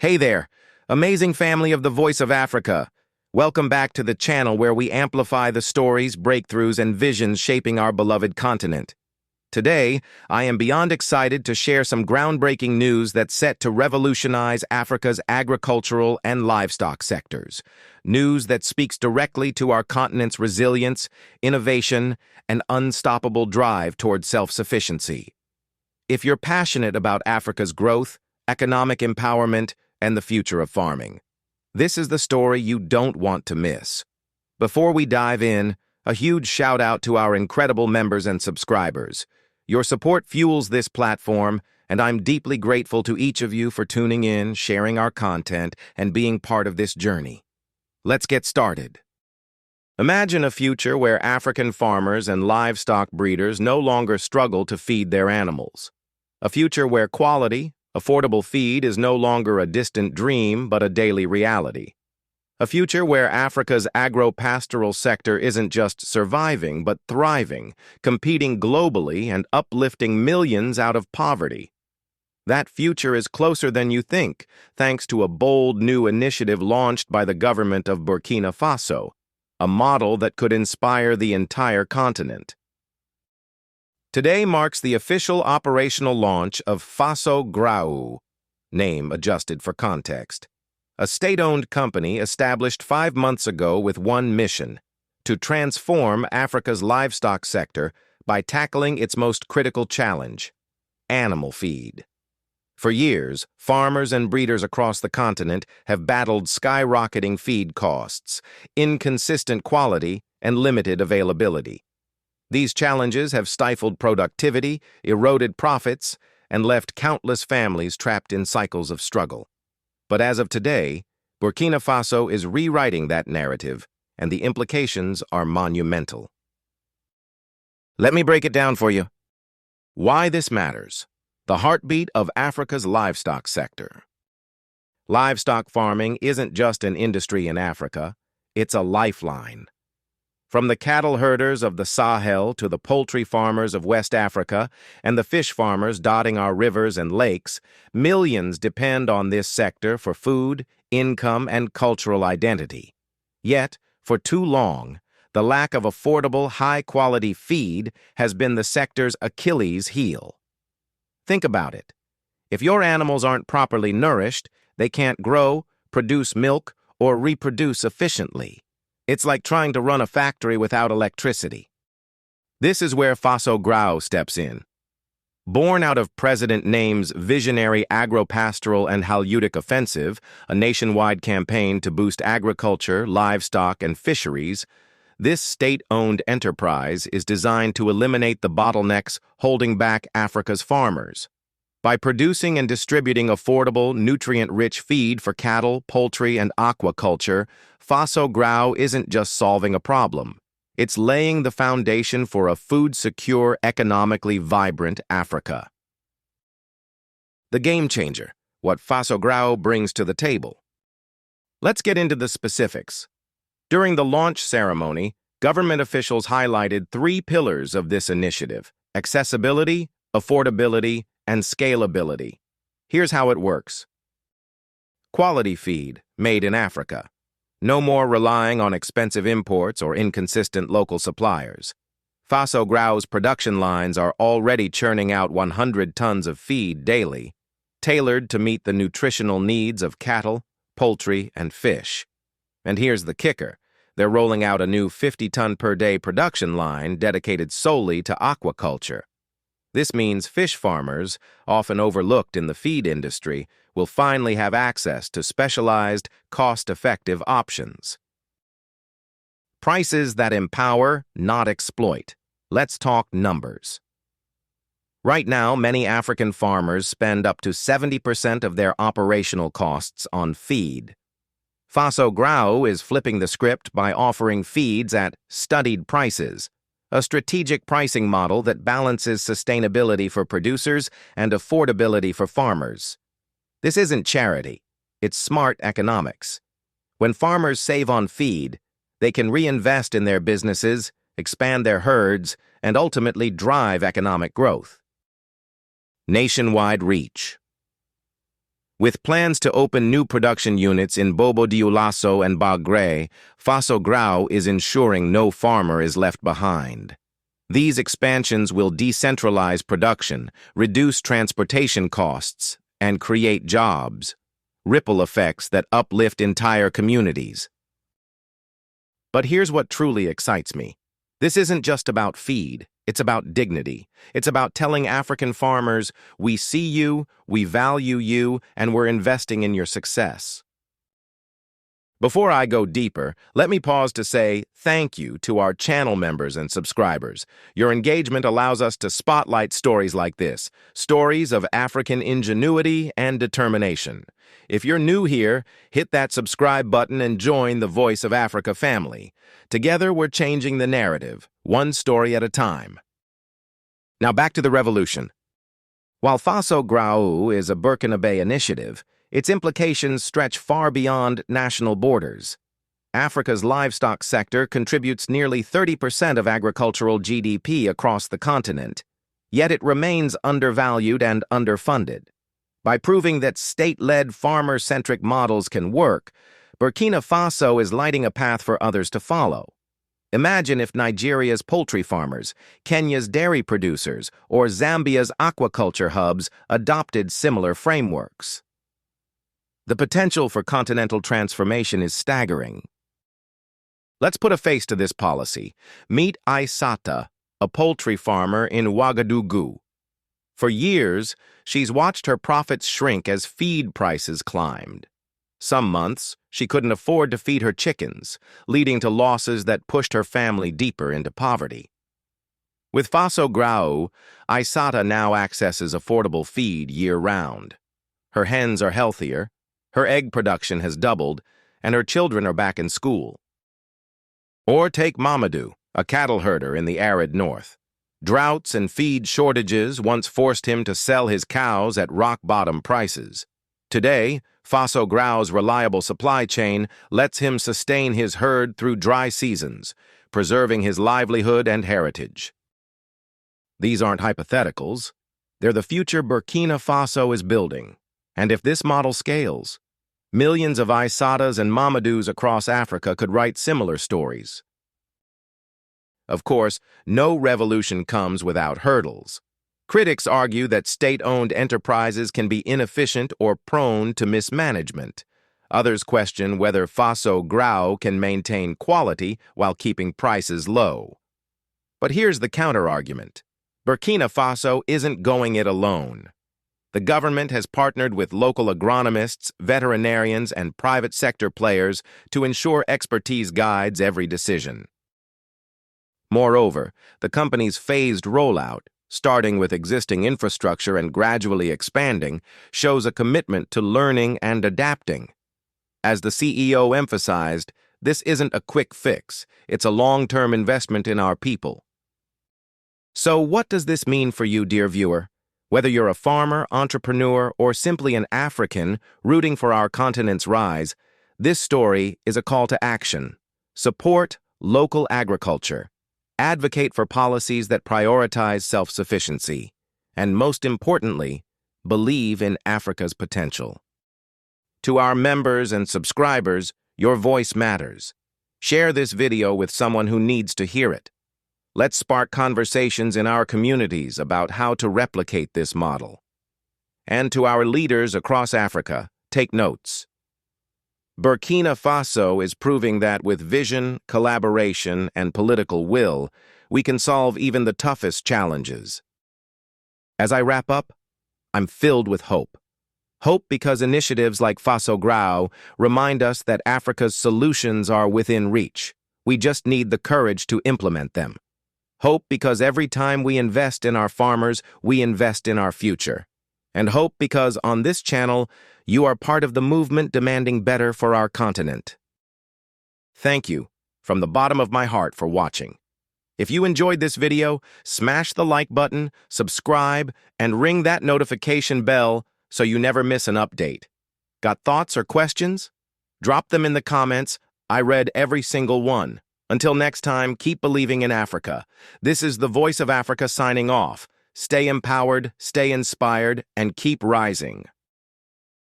Hey there, amazing family of the Voice of Africa. Welcome back to the channel where we amplify the stories, breakthroughs, and visions shaping our beloved continent. Today, I am beyond excited to share some groundbreaking news that's set to revolutionize Africa's agricultural and livestock sectors. News that speaks directly to our continent's resilience, innovation, and unstoppable drive toward self-sufficiency. If you're passionate about Africa's growth, economic empowerment, and the future of farming, this is the story you don't want to miss. Before we dive in, a huge shout out to our incredible members and subscribers. Your support fuels this platform, and I'm deeply grateful to each of you for tuning in, sharing our content, and being part of this journey. Let's get started. Imagine a future where African farmers and livestock breeders no longer struggle to feed their animals. A future where quality, affordable feed is no longer a distant dream but a daily reality. A future where Africa's agropastoral sector isn't just surviving but thriving, competing globally and uplifting millions out of poverty. That future is closer than you think, thanks to a bold new initiative launched by the government of Burkina Faso, a model that could inspire the entire continent. Today marks the official operational launch of Faso Graou, name adjusted for context, a state-owned company established 5 months ago with one mission: to transform Africa's livestock sector by tackling its most critical challenge: animal feed. For years, farmers and breeders across the continent have battled skyrocketing feed costs, inconsistent quality, and limited availability. These challenges have stifled productivity, eroded profits, and left countless families trapped in cycles of struggle. But as of today, Burkina Faso is rewriting that narrative, and the implications are monumental. Let me break it down for you. Why this matters: the heartbeat of Africa's livestock sector. Livestock farming isn't just an industry in Africa, it's a lifeline. From the cattle herders of the Sahel to the poultry farmers of West Africa and the fish farmers dotting our rivers and lakes, millions depend on this sector for food, income, and cultural identity. Yet, for too long, the lack of affordable, high-quality feed has been the sector's Achilles heel. Think about it. If your animals aren't properly nourished, they can't grow, produce milk, or reproduce efficiently. It's like trying to run a factory without electricity. This is where Faso Graou steps in. Born out of President Name's visionary Agropastoral and Halieutic Offensive, a nationwide campaign to boost agriculture, livestock, and fisheries, this state-owned enterprise is designed to eliminate the bottlenecks holding back Africa's farmers. By producing and distributing affordable, nutrient-rich feed for cattle, poultry, and aquaculture, Faso Graou isn't just solving a problem. It's laying the foundation for a food-secure, economically vibrant Africa. The game changer: what Faso Graou brings to the table. Let's get into the specifics. During the launch ceremony, government officials highlighted 3 pillars of this initiative: accessibility, affordability, and scalability. Here's how it works. Quality feed, made in Africa. No more relying on expensive imports or inconsistent local suppliers. Faso Graou's production lines are already churning out 100 tons of feed daily, tailored to meet the nutritional needs of cattle, poultry, and fish. And here's the kicker: they're rolling out a new 50-ton-per-day production line dedicated solely to aquaculture. This means fish farmers, often overlooked in the feed industry, will finally have access to specialized, cost-effective options. Prices that empower, not exploit. Let's talk numbers. Right now, many African farmers spend up to 70% of their operational costs on feed. Faso Graou is flipping the script by offering feeds at studied prices, a strategic pricing model that balances sustainability for producers and affordability for farmers. This isn't charity, it's smart economics. When farmers save on feed, they can reinvest in their businesses, expand their herds, and ultimately drive economic growth. Nationwide reach. With plans to open new production units in Bobo-Dioulasso and Bagre, Faso Graou is ensuring no farmer is left behind. These expansions will decentralize production, reduce transportation costs, and create jobs, ripple effects that uplift entire communities. But here's what truly excites me. This isn't just about feed, it's about dignity. It's about telling African farmers, we see you, we value you, and we're investing in your success. Before I go deeper, let me pause to say thank you to our channel members and subscribers. Your engagement allows us to spotlight stories like this, stories of African ingenuity and determination. If you're new here, hit that subscribe button and join the Voice of Africa family. Together, we're changing the narrative, one story at a time. Now back to the revolution. While Faso Graou is a Burkina Faso initiative, its implications stretch far beyond national borders. Africa's livestock sector contributes nearly 30% of agricultural GDP across the continent, yet it remains undervalued and underfunded. By proving that state-led farmer-centric models can work, Burkina Faso is lighting a path for others to follow. Imagine if Nigeria's poultry farmers, Kenya's dairy producers, or Zambia's aquaculture hubs adopted similar frameworks. The potential for continental transformation is staggering. Let's put a face to this policy. Meet Aissata, a poultry farmer in Ouagadougou. For years, she's watched her profits shrink as feed prices climbed. Some months, she couldn't afford to feed her chickens, leading to losses that pushed her family deeper into poverty. With Faso Graou, Aissata now accesses affordable feed year-round. Her hens are healthier, her egg production has doubled, and her children are back in school. Or take Mamadou, a cattle herder in the arid north. Droughts and feed shortages once forced him to sell his cows at rock-bottom prices. Today, Faso Graou's reliable supply chain lets him sustain his herd through dry seasons, preserving his livelihood and heritage. These aren't hypotheticals. They're the future Burkina Faso is building. And if this model scales, millions of Aissatas and Mamadous across Africa could write similar stories. Of course, no revolution comes without hurdles. Critics argue that state-owned enterprises can be inefficient or prone to mismanagement. Others question whether Faso Graou can maintain quality while keeping prices low. But here's the counter-argument. Burkina Faso isn't going it alone. The government has partnered with local agronomists, veterinarians, and private sector players to ensure expertise guides every decision. Moreover, the company's phased rollout, starting with existing infrastructure and gradually expanding, shows a commitment to learning and adapting. As the CEO emphasized, this isn't a quick fix, it's a long-term investment in our people. So what does this mean for you, dear viewer? Whether you're a farmer, entrepreneur, or simply an African rooting for our continent's rise, this story is a call to action. Support local agriculture. Advocate for policies that prioritize self-sufficiency. And most importantly, believe in Africa's potential. To our members and subscribers, your voice matters. Share this video with someone who needs to hear it. Let's spark conversations in our communities about how to replicate this model. And to our leaders across Africa, take notes. Burkina Faso is proving that with vision, collaboration, and political will, we can solve even the toughest challenges. As I wrap up, I'm filled with hope. Hope because initiatives like Faso Graou remind us that Africa's solutions are within reach. We just need the courage to implement them. Hope because every time we invest in our farmers, we invest in our future. And hope because on this channel, you are part of the movement demanding better for our continent. Thank you from the bottom of my heart for watching. If you enjoyed this video, smash the like button, subscribe, and ring that notification bell so you never miss an update. Got thoughts or questions? Drop them in the comments. I read every single one. Until next time, keep believing in Africa. This is the Voice of Africa signing off. Stay empowered, stay inspired, and keep rising.